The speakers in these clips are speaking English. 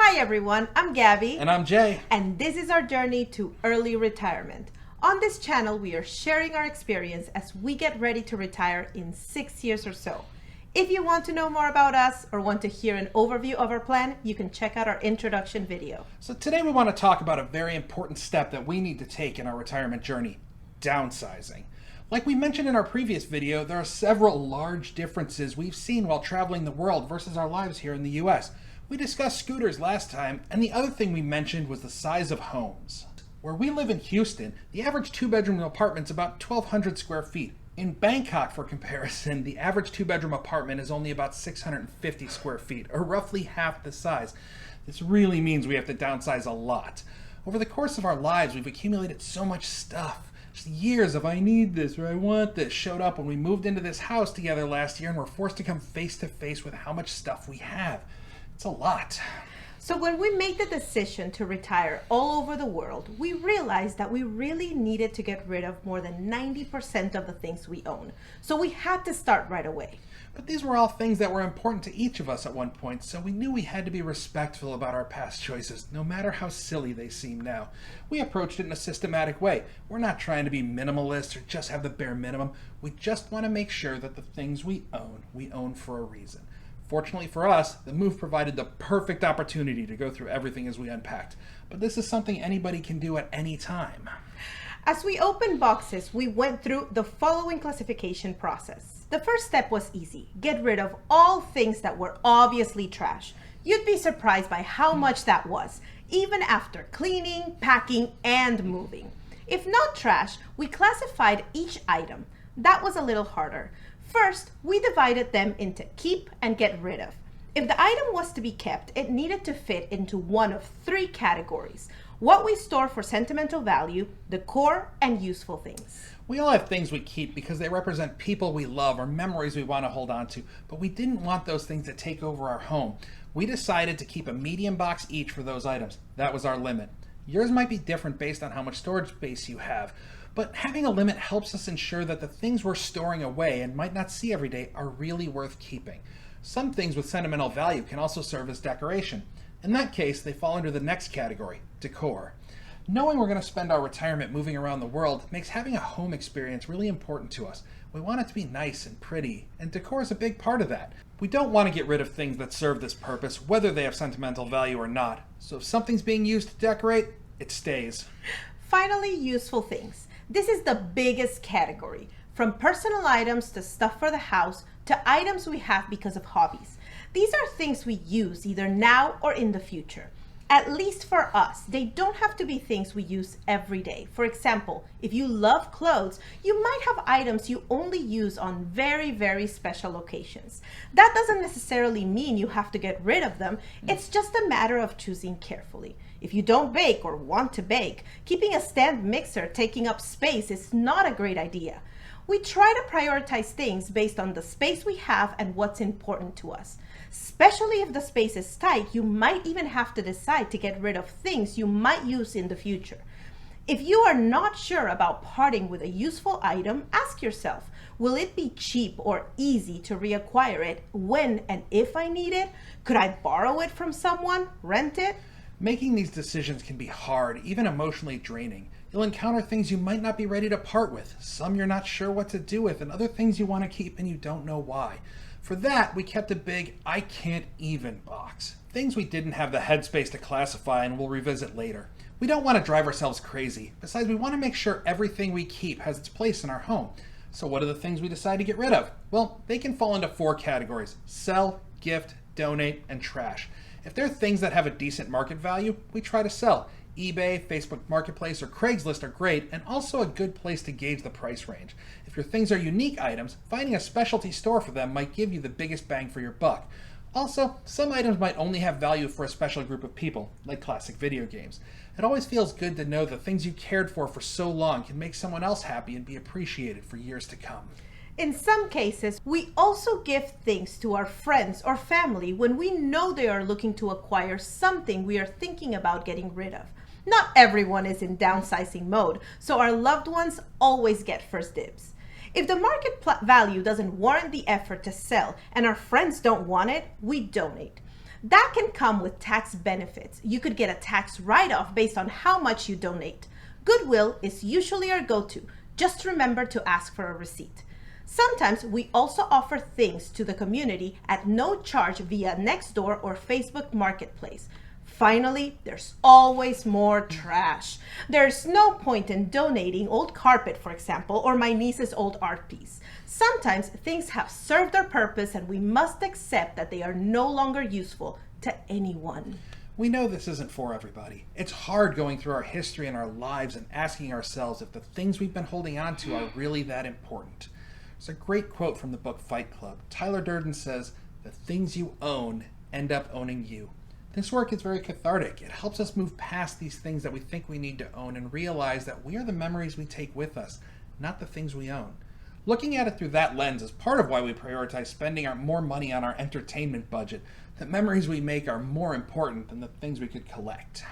Hi everyone, I'm Gabby. And I'm Jay. And this is our journey to early retirement. On this channel, we are sharing our experience as we get ready to retire in 6 years or so. If you want to know more about us or want to hear an overview of our plan, you can check out our introduction video. So today we want to talk about a very important step that we need to take in our retirement journey, downsizing. Like we mentioned in our previous video, there are several large differences we've seen while traveling the world versus our lives here in the US. We discussed scooters last time, and the other thing we mentioned was the size of homes. Where we live in Houston, the average two-bedroom apartment is about 1,200 square feet. In Bangkok, for comparison, the average two-bedroom apartment is only about 650 square feet, or roughly half the size. This really means we have to downsize a lot. Over the course of our lives, we've accumulated so much stuff. Just years of I need this or I want this showed up when we moved into this house together last year and were forced to come face to face with how much stuff we have. It's a lot. So when we made the decision to retire all over the world, we realized that we really needed to get rid of more than 90% of the things we own. So we had to start right away. But these were all things that were important to each of us at one point, so we knew we had to be respectful about our past choices, no matter how silly they seem now. We approached it in a systematic way. We're not trying to be minimalist or just have the bare minimum. We just want to make sure that the things we own for a reason. Fortunately for us, the move provided the perfect opportunity to go through everything as we unpacked. But this is something anybody can do at any time. As we opened boxes, we went through the following classification process. The first step was easy. Get rid of all things that were obviously trash. You'd be surprised by how much that was, even after cleaning, packing, and moving. If not trash, we classified each item. That was a little harder. First, we divided them into keep and get rid of. If the item was to be kept, it needed to fit into one of three categories: what we store for sentimental value, decor, and useful things. We all have things we keep because they represent people we love or memories we want to hold on to, but we didn't want those things to take over our home. We decided to keep a medium box each for those items. That was our limit. Yours might be different based on how much storage space you have, but having a limit helps us ensure that the things we're storing away and might not see every day are really worth keeping. Some things with sentimental value can also serve as decoration. In that case, they fall under the next category, decor. Knowing we're going to spend our retirement moving around the world makes having a home experience really important to us. We want it to be nice and pretty, and decor is a big part of that. We don't want to get rid of things that serve this purpose, whether they have sentimental value or not. So if something's being used to decorate, it stays. Finally, useful things. This is the biggest category, from personal items to stuff for the house to items we have because of hobbies. These are things we use either now or in the future. At least for us, they don't have to be things we use every day. For example, if you love clothes, you might have items you only use on very, very special occasions. That doesn't necessarily mean you have to get rid of them. It's just a matter of choosing carefully. If you don't bake or want to bake, keeping a stand mixer taking up space is not a great idea. We try to prioritize things based on the space we have and what's important to us. Especially if the space is tight, you might even have to decide to get rid of things you might use in the future. If you are not sure about parting with a useful item, ask yourself, will it be cheap or easy to reacquire it when and if I need it? Could I borrow it from someone, rent it? Making these decisions can be hard, even emotionally draining. You'll encounter things you might not be ready to part with, some you're not sure what to do with, and other things you want to keep and you don't know why. For that, we kept a big I can't even box. Things we didn't have the headspace to classify and we'll revisit later. We don't want to drive ourselves crazy. Besides, we want to make sure everything we keep has its place in our home. So what are the things we decide to get rid of? Well, they can fall into four categories: sell, gift, donate, and trash. If they're things that have a decent market value, we try to sell. eBay, Facebook Marketplace, or Craigslist are great and also a good place to gauge the price range. If your things are unique items, finding a specialty store for them might give you the biggest bang for your buck. Also, some items might only have value for a special group of people, like classic video games. It always feels good to know the things you cared for so long can make someone else happy and be appreciated for years to come. In some cases, we also give things to our friends or family when we know they are looking to acquire something we are thinking about getting rid of. Not everyone is in downsizing mode, so our loved ones always get first dibs. If the market value doesn't warrant the effort to sell and our friends don't want it, we donate. That can come with tax benefits. You could get a tax write-off based on how much you donate. Goodwill is usually our go-to. Just remember to ask for a receipt. Sometimes we also offer things to the community at no charge via Nextdoor or Facebook Marketplace. Finally, there's always more trash. There's no point in donating old carpet, for example, or my niece's old art piece. Sometimes things have served their purpose and we must accept that they are no longer useful to anyone. We know this isn't for everybody. It's hard going through our history and our lives and asking ourselves if the things we've been holding on to are really that important. There's a great quote from the book Fight Club. Tyler Durden says, "The things you own end up owning you." This work is very cathartic. It helps us move past these things that we think we need to own and realize that we are the memories we take with us, not the things we own. Looking at it through that lens is part of why we prioritize spending more money on our entertainment budget. The memories we make are more important than the things we could collect.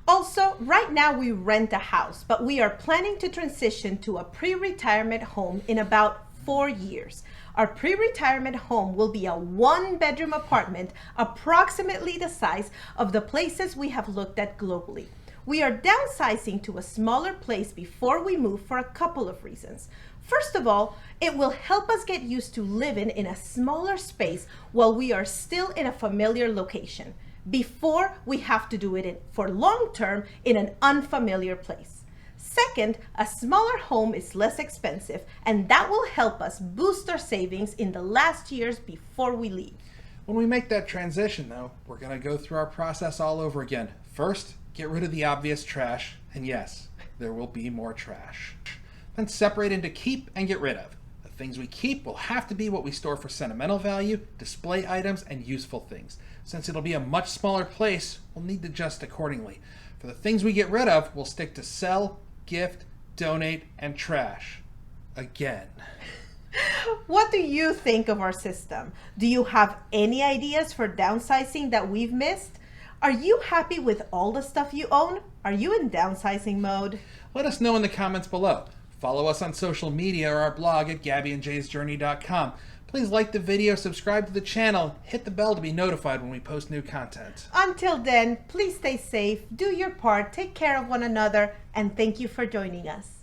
Also, right now we rent a house, but we are planning to transition to a pre-retirement home in about 4 years. Our pre-retirement home will be a 1-bedroom apartment, approximately the size of the places we have looked at globally. We are downsizing to a smaller place before we move for a couple of reasons. First of all, it will help us get used to living in a smaller space while we are still in a familiar location, before we have to do it for long term in an unfamiliar place. Second, a smaller home is less expensive, and that will help us boost our savings in the last years before we leave. When we make that transition, though, we're going to go through our process all over again. First, get rid of the obvious trash, and yes, there will be more trash. Then separate into keep and get rid of. The things we keep will have to be what we store for sentimental value, display items, and useful things. Since it'll be a much smaller place, we'll need to adjust accordingly. For the things we get rid of, we'll stick to sell, gift, donate, and trash. Again. What do you think of our system? Do you have any ideas for downsizing that we've missed? Are you happy with all the stuff you own? Are you in downsizing mode? Let us know in the comments below. Follow us on social media or our blog at gabbyandjaysjourney.com. Please like the video, subscribe to the channel, hit the bell to be notified when we post new content. Until then, please stay safe, do your part, take care of one another, and thank you for joining us.